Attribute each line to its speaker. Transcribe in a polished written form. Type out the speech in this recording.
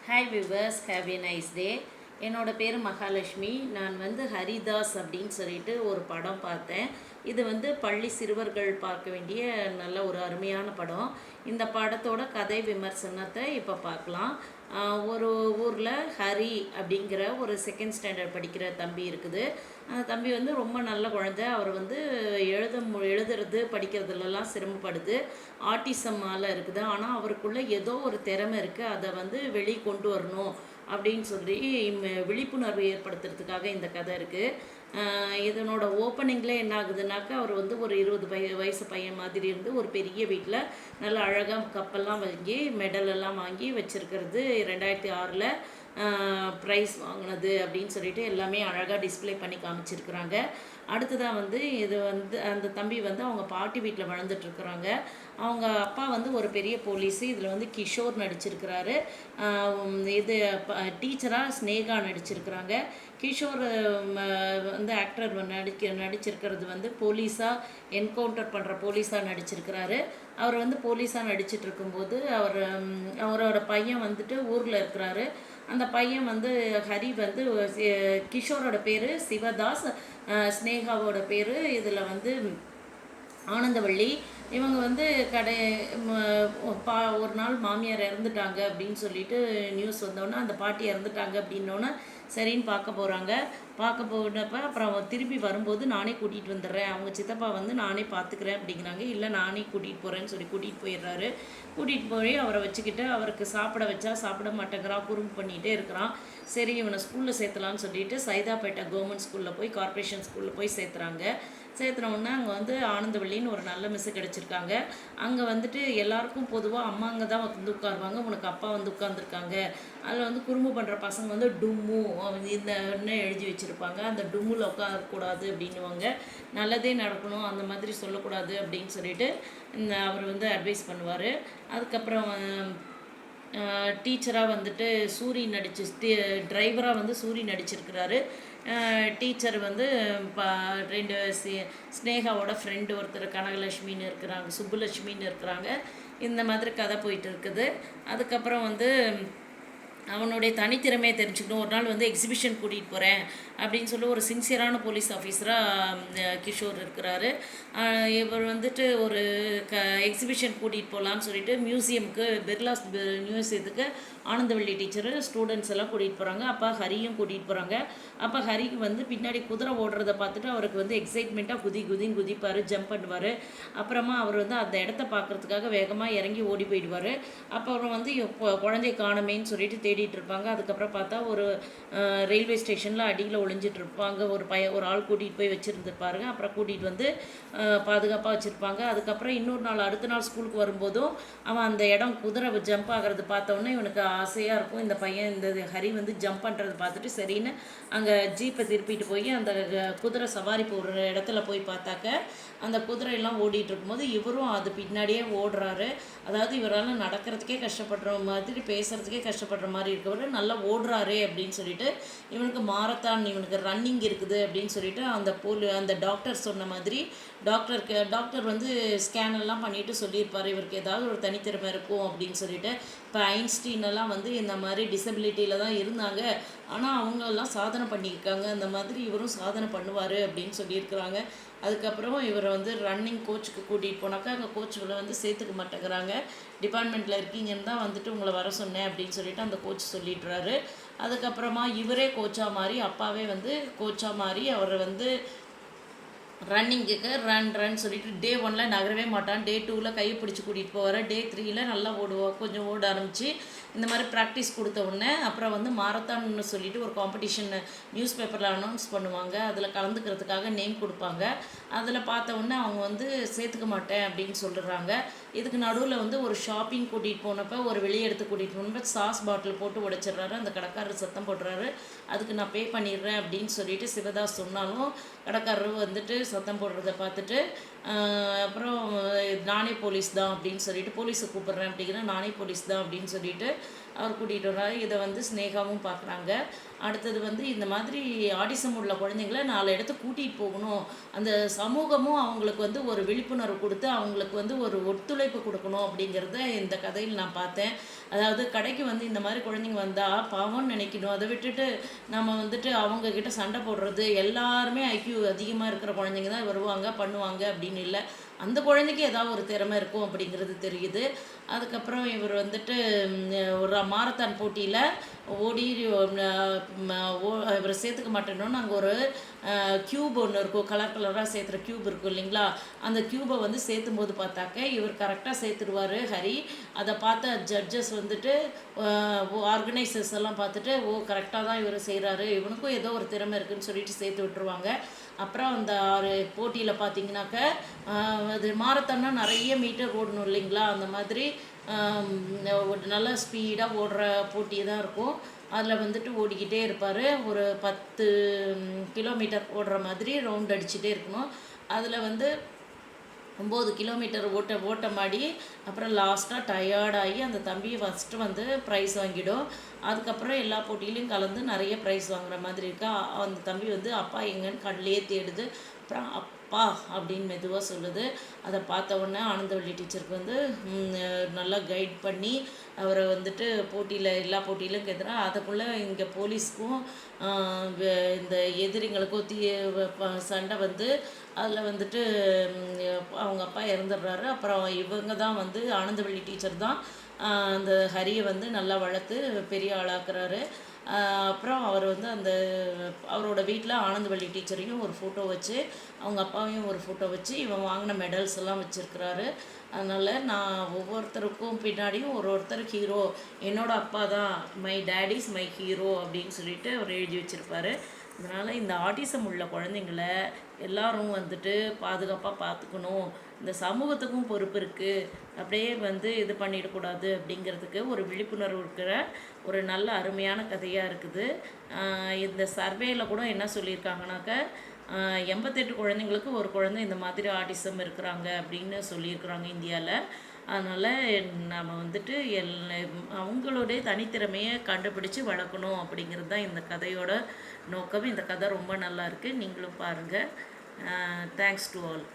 Speaker 1: Hi viewers, have a nice day. என்னோட பேர் மகாலட்சுமி. நான் ஹரிதாஸ் அப்படின்னு சொல்லிட்டு ஒரு படம் பார்த்தேன். இது பள்ளி சிறுவர்கள் பார்க்க வேண்டிய நல்ல ஒரு அருமையான படம். இந்த படத்தோட கதை விமர்சனத்தை இப்போ பார்க்கலாம். ஒரு ஊரில் ஹரி அப்படிங்கிற ஒரு செகண்ட் ஸ்டாண்டர்ட் படிக்கிற தம்பி இருக்குது. அந்த தம்பி ரொம்ப நல்ல குழந்தை. அவர் எழுதுறது படிக்கிறதுலலாம் சிரமப்படுது. ஆட்டிசம்மால் இருக்குது. ஆனால் அவருக்குள்ளே ஏதோ ஒரு திறமை இருக்குது. அதை வெளியே கொண்டு வரணும் அப்படின்னு சொல்லி விழிப்புணர்வு ஏற்படுத்துறதுக்காக இந்த கதை இருக்குது. இதனோட ஓப்பனிங்கில் என்ன ஆகுதுனாக்கா, அவர் ஒரு 20 வயசு பையன் மாதிரி இருந்து ஒரு பெரிய வீட்டில் நல்ல அழகாக கப்பெல்லாம் வாங்கி மெடலெல்லாம் வாங்கி வச்சுருக்கிறது. 2006 ப்ரைஸ் வாங்கினது அப்படின்னு சொல்லிட்டு எல்லாமே அழகாக டிஸ்பிளே பண்ணி காமிச்சிருக்கிறாங்க. அடுத்ததாக இது அந்த தம்பி அவங்க பாட்டி வீட்டில் வளர்ந்துட்டுருக்குறாங்க. அவங்க அப்பா ஒரு பெரிய போலீஸு. இதில் கிஷோர் நடிச்சிருக்கிறாரு. இது டீச்சராக ஸ்னேகா நடிச்சிருக்கிறாங்க. கிஷோர் ஆக்டர் நடிச்சிருக்கிறது போலீஸாக என்கவுண்டர் பண்ணுற போலீஸாக நடிச்சிருக்கிறாரு. அவர் போலீஸாக நடிச்சிட்டு இருக்கும்போது அவரோட பையன் ஊரில் இருக்கிறாரு. அந்த பையன் ஹரி கிஷோரோட பேர் சிவதாஸ், ஸ்னேகாவோட பேர் இதில் ஆனந்தவள்ளி. இவங்க ஒரு நாள் மாமியார் இறந்துட்டாங்க அப்படின்னு சொல்லிட்டு நியூஸ் வந்தோன்னே, அந்த பாட்டி இறந்துட்டாங்க அப்படின்னோன்னே சரின்னு பார்க்க போகிறாங்க. பார்க்க போனப்போ அப்புறம் திருப்பி வரும்போது நானே கூட்டிகிட்டு வந்துடுறேன், அவங்க சித்தப்பா நானே பார்த்துக்கிறேன் அப்படிங்கிறாங்க. இல்லை, நானே கூட்டிகிட்டு போகிறேன்னு சொல்லி கூட்டிகிட்டு போயிடுறாரு. கூட்டிகிட்டு போய் அவரை வச்சுக்கிட்டு அவருக்கு சாப்பிட வச்சா சாப்பிட மாட்டேங்கிறான், குறும்பு பண்ணிகிட்டே இருக்கிறான். சரி, இவனை ஸ்கூலில் சேர்த்தலான்னு சொல்லிட்டு சைதாப்பேட்டை கவர்மெண்ட் ஸ்கூலில் போய் கார்ப்பரேஷன் ஸ்கூலில் போய் சேர்த்துறாங்க. சேர்த்துனோடனே அங்கே ஆனந்தவள்ளின்னு ஒரு நல்ல மிஸ்ஸு கிடச்சிருக்காங்க. அங்கே எல்லாருக்கும் பொதுவாக அம்மா அங்கே தான் உட்காருவாங்க. உனக்கு அப்பா உட்காந்துருக்காங்க. அதில் குறும்பு பண்ணுற பசங்க டும்மு இந்த எழுதி வச்சுருப்பாங்க. அந்த டும்மில் உட்காரக்கூடாது அப்படின்னுவாங்க. நல்லதே நடக்கணும், அந்த மாதிரி சொல்லக்கூடாது அப்படின்னு சொல்லிட்டு அவர் அட்வைஸ் பண்ணுவார். அதுக்கப்புறம் டீச்சராக சூரி டிரைவராக சூரி நடிச்சிருக்கிறாரு. டீச்சர் ரெண்டு ஸ்னேகாவோட ஃப்ரெண்டு ஒருத்தர் கனகலட்சுமின்னு இருக்கிறாங்க, சுப்புலட்சுமின்னு இருக்கிறாங்க. இந்த மாதிரி கதை போயிட்டு இருக்குது. அதுக்கப்புறம் அவனுடைய தனித்திறமையை தெரிஞ்சுக்கணும். ஒரு நாள் எக்ஸிபிஷன் கூட்டிகிட்டு போகிறேன் அப்படின்னு சொல்லி ஒரு சின்சியரான போலீஸ் ஆஃபீஸராக கிஷோர் இருக்கிறாரு. இவர் ஒரு எக்ஸிபிஷன் கூட்டிகிட்டு போகலான்னு சொல்லிட்டு மியூசியமுக்கு, பிர்லா மியூசியத்துக்கு ஆனந்தவள்ளி டீச்சரு ஸ்டூடெண்ட்ஸ் எல்லாம் கூட்டிகிட்டு போகிறாங்க. அப்பா ஹரியும் கூட்டிகிட்டு போகிறாங்க. அப்போ ஹரிக்கு பின்னாடி குதிரை ஓடுறத பார்த்துட்டு அவருக்கு எக்ஸைட்மெண்ட்டாக குதின்னு குதிப்பார், ஜம்ப் பண்ணுவார். அப்புறமா அவர் அந்த இடத்த பார்க்குறதுக்காக வேகமாக இறங்கி ஓடி போயிடுவார். அப்புறம் குழந்தைய காணமேன்னு சொல்லிட்டு தேடிட்டு இருப்பாங்க. அதுக்கப்புறம் பார்த்தா ஒரு ரயில்வே ஸ்டேஷனில் அடியில் ஒளிஞ்சிட்டு இருப்பாங்க. ஒரு ஆள் கூட்டிகிட்டு போய் வச்சுருந்துருப்பாருங்க. அப்புறம் கூட்டிகிட்டு பாதுகாப்பாக வச்சுருப்பாங்க. அதுக்கப்புறம் இன்னொரு நாள் அடுத்த நாள் ஸ்கூலுக்கு வரும்போதும் அவன் அந்த இடம் குதிரை ஜம்ப் ஆகிறது பார்த்தோன்னே இவனுக்கு ஆசையாக இருக்கும். இந்த பையன் இந்த ஹரி ஜம்ப் பண்ணுறது பார்த்துட்டு சரின்னு அங்கே ஜீப்பை திருப்பிட்டு போய் அந்த குதிரை சவாரி போடுற இடத்துல போய் பார்த்தாக்க அந்த குதிரையெல்லாம் ஓடிட்டு இருக்கும்போது இவரும் அது பின்னாடியே ஓடுறாரு. அதாவது இவரால் நடக்கிறதுக்கே கஷ்டப்படுற மாதிரி, பேசுகிறதுக்கே கஷ்டப்படுற மாதிரி இருக்கவர் நல்லா ஓடுறாரு அப்படின்னு சொல்லிட்டு இவனுக்கு மாரத்தான், இவனுக்கு ரன்னிங் இருக்குது அப்படின்னு சொல்லிட்டு அந்த டாக்டர் சொன்ன மாதிரி டாக்டர் ஸ்கேன் எல்லாம் பண்ணிட்டு சொல்லியிருப்பார், இவருக்கு ஏதாவது ஒரு தனித்திறமை இருக்கும் அப்படின்னு சொல்லிட்டு. இப்போ ஐன்ஸ்டீனெல்லாம் இந்த மாதிரி டிசபிலிட்டியில் தான் இருந்தாங்க, ஆனால் அவங்களெல்லாம் சாதனை பண்ணியிருக்காங்க. அந்த மாதிரி இவரும் சாதனை பண்ணுவார் அப்படின்னு சொல்லியிருக்கிறாங்க. அதுக்கப்புறம் இவரை ரன்னிங் கோச்சுக்கு கூட்டிகிட்டு போனாக்கா அங்கே கோச்சுகளை சேர்த்துக்க மாட்டேங்கிறாங்க. டிபார்ட்மெண்ட்டில் இருக்கீங்கன்னு தான் உங்களை வர சொன்னேன் அப்படின்னு சொல்லிட்டு அந்த கோச் சொல்லிடுறாரு. அதுக்கப்புறமா இவரே கோச்சாக மாறி, அப்பாவே கோச்சாக மாறி அவர் ரன்னிங்குக்கு ரன் சொல்லிட்டு டே 1 நகரவே மாட்டான். டே 2 கையை பிடிச்சி கூட்டிகிட்டு போவார். டே 3 நல்லா ஓடுவோம். கொஞ்சம் ஓட ஆரம்பித்து இந்த மாதிரி ப்ராக்டிஸ் கொடுத்த உடனே அப்புறம் மாரத்தான்னு சொல்லிட்டு ஒரு காம்படிஷன் நியூஸ் பேப்பரில் அனௌன்ஸ் பண்ணுவாங்க. அதில் கலந்துக்கிறதுக்காக நேம் கொடுப்பாங்க. அதில் பார்த்த உடனே அவங்க சேர்த்துக்க மாட்டேன் அப்படின்னு சொல்லுறாங்க. இதுக்கு நடுவில் ஒரு ஷாப்பிங் கூட்டிகிட்டு போனப்போ ஒரு வெளியே எடுத்து கூட்டிகிட்டு போனப்போ சாஸ் பாட்டில் போட்டு உடைச்சிட்றாரு. அந்த கடைக்காரர் சத்தம் போடுறாரு, அதுக்கு நான் பே பண்ணிடுறேன் அப்படின்னு சொல்லிட்டு சிவதாஸ் சொன்னாலும் கடைக்காரர் சத்தம் போடுறத பார்த்துட்டு அப்புறம் நானே போலீஸ் தான் அப்படின்னு சொல்லிட்டு போலீஸை கூப்பிட்றேன் அப்படிங்கிற நானே போலீஸ் தான் அப்படின்னு சொல்லிட்டு அவர் கூட்டிகிட்டு வர்றாரு. இதை ஸ்னேகாவும் பார்க்குறாங்க. அடுத்தது இந்த மாதிரி ஆட்டிசம் உள்ள குழந்தைங்கள 4 இடத்துக்கு கூட்டிகிட்டு போகணும். அந்த சமூகமும் அவங்களுக்கு ஒரு விழிப்புணர்வு கொடுத்து அவங்களுக்கு ஒரு ஒத்துழைப்பு கொடுக்கணும் அப்படிங்கிறத இந்த கதையில் நான் பார்த்தேன். அதாவது கடைக்கு வந்து இந்த மாதிரி குழந்தைங்க வந்தால் பாவம்னு நினைக்கணும். அதை விட்டுட்டு நம்ம வந்துட்டு அவங்கக்கிட்ட சண்டை போடுறது, எல்லாருமே ஐக்யூ அதிகமாக இருக்கிற குழந்தைங்க தான் வருவாங்க பண்ணுவாங்க அப்படின்னு இல்லை. அந்த குழந்தைக்கு ஏதாவது ஒரு திறமை இருக்கும் அப்படிங்கிறது தெரியுது. அதுக்கப்புறம் இவர் வந்துட்டு ஒரு மாரத்தான் போட்டியில் ஓடி இவரை சேர்த்துக்க மாட்டேனோன்னு அங்கே ஒரு க்யூப் ஒன்று இருக்கும், கலர் கலராக சேர்த்துற க்யூப் இருக்கும் இல்லைங்களா, அந்த க்யூபை வந்து சேர்த்தும் போது பார்த்தாக்க இவர் கரெக்டாக சேர்த்துருவார் ஹரி. அதை பார்த்த ஜட்ஜஸ் வந்துட்டு ஆர்கனைசர்ஸ் எல்லாம் பார்த்துட்டு கரெக்டாக தான் இவர் செய்கிறாரு, இவனுக்கும் ஏதோ ஒரு திறமை இருக்குதுன்னு சொல்லிட்டு சேர்த்து விட்டுருவாங்க. அப்புறம் அந்த போட்டியில் பார்த்தீங்கன்னாக்க அது மாரத்தான்னா நிறைய மீட்டர் ஓடணும் இல்லைங்களா, அந்த மாதிரி நல்ல ஸ்பீடாக ஓடுற போட்டி தான் இருக்கும். அதில் வந்துட்டு ஓடிக்கிட்டே இருப்பார். ஒரு 10 கிலோமீட்டர் ஓடுற மாதிரி ரவுண்ட் அடிச்சுட்டே இருக்கணும். அதில் வந்து 9 கிலோமீட்டர் ஓட்டமாடி அப்புறம் லாஸ்ட்டாக டயர்டாகி அந்த தம்பி ஃபஸ்ட்டு வந்து ப்ரைஸ் வாங்கிடும். அதுக்கப்புறம் எல்லா போட்டியிலையும் கலந்து நிறைய ப்ரைஸ் வாங்குற மாதிரி இருக்கா. அந்த தம்பி வந்து அப்பா எங்கன்னு கண்ணிலே தேடுது. அப்புறம் அப்பா அப்படின்னு மெதுவாக சொல்லுது. அதை பார்த்த உடனே ஆனந்தவள்ளி டீச்சருக்கு வந்து நல்லா கைட் பண்ணி அவரை வந்துட்டு போட்டியில் எல்லா போட்டியிலும் கேட்குறா. அதுக்குள்ளே இங்கே போலீஸ்க்கும் இந்த எதிரிங்களுக்கும் சண்டை வந்து அதில் வந்துட்டு அவங்க அப்பா இறந்துடுறாரு. அப்புறம் இவங்க தான் வந்து ஆனந்தவள்ளி டீச்சர் தான் அந்த ஹரியை வந்து நல்லா வளர்த்து பெரிய ஆளாக்குறாரு. அப்புறம் அவர் வந்து அந்த அவரோட வீட்டில் ஆனந்தவள்ளி டீச்சரையும் ஒரு ஃபோட்டோ வச்சு அவங்க அப்பாவையும் ஒரு ஃபோட்டோ வச்சு இவன் வாங்கின மெடல்ஸ் எல்லாம் வச்சுருக்கிறாரு. அதனால் நான் ஒவ்வொருத்தருக்கும் பின்னாடியும் ஒருத்தர் ஹீரோ, என்னோடய அப்பா தான், my dad is my hero அப்படின்னு சொல்லிட்டு அவர் எழுதி வச்சுருப்பார். அதனால் இந்த ஆட்டிசம் உள்ள குழந்தைங்கள எல்லாரும் வந்துட்டு பாதுகாப்பாக பார்த்துக்கணும், இந்த சமூகத்துக்கும் பொறுப்பு இருக்குது, அப்படியே வந்து இது பண்ணிடக்கூடாது அப்படிங்கிறதுக்கு ஒரு விழிப்புணர்வு இருக்கிற ஒரு நல்ல அருமையான கதையாக இருக்குது. இந்த சர்வேயில் கூட என்ன சொல்லியிருக்காங்கனாக்க 88 குழந்தைங்களுக்கு ஒரு குழந்தை இந்த மாதிரி ஆட்டிசம் இருக்கிறாங்க அப்படின்னு சொல்லியிருக்கிறாங்க இந்தியாவில். அதனால் நம்ம வந்துட்டு அவங்களுடைய தனித்திறமையை கண்டுபிடிச்சி வளர்க்கணும் அப்படிங்கிறது தான் இந்த கதையோட நோக்கம். இந்த கதை ரொம்ப நல்லா இருக்குது, நீங்களும் பாருங்கள். Thanks to all.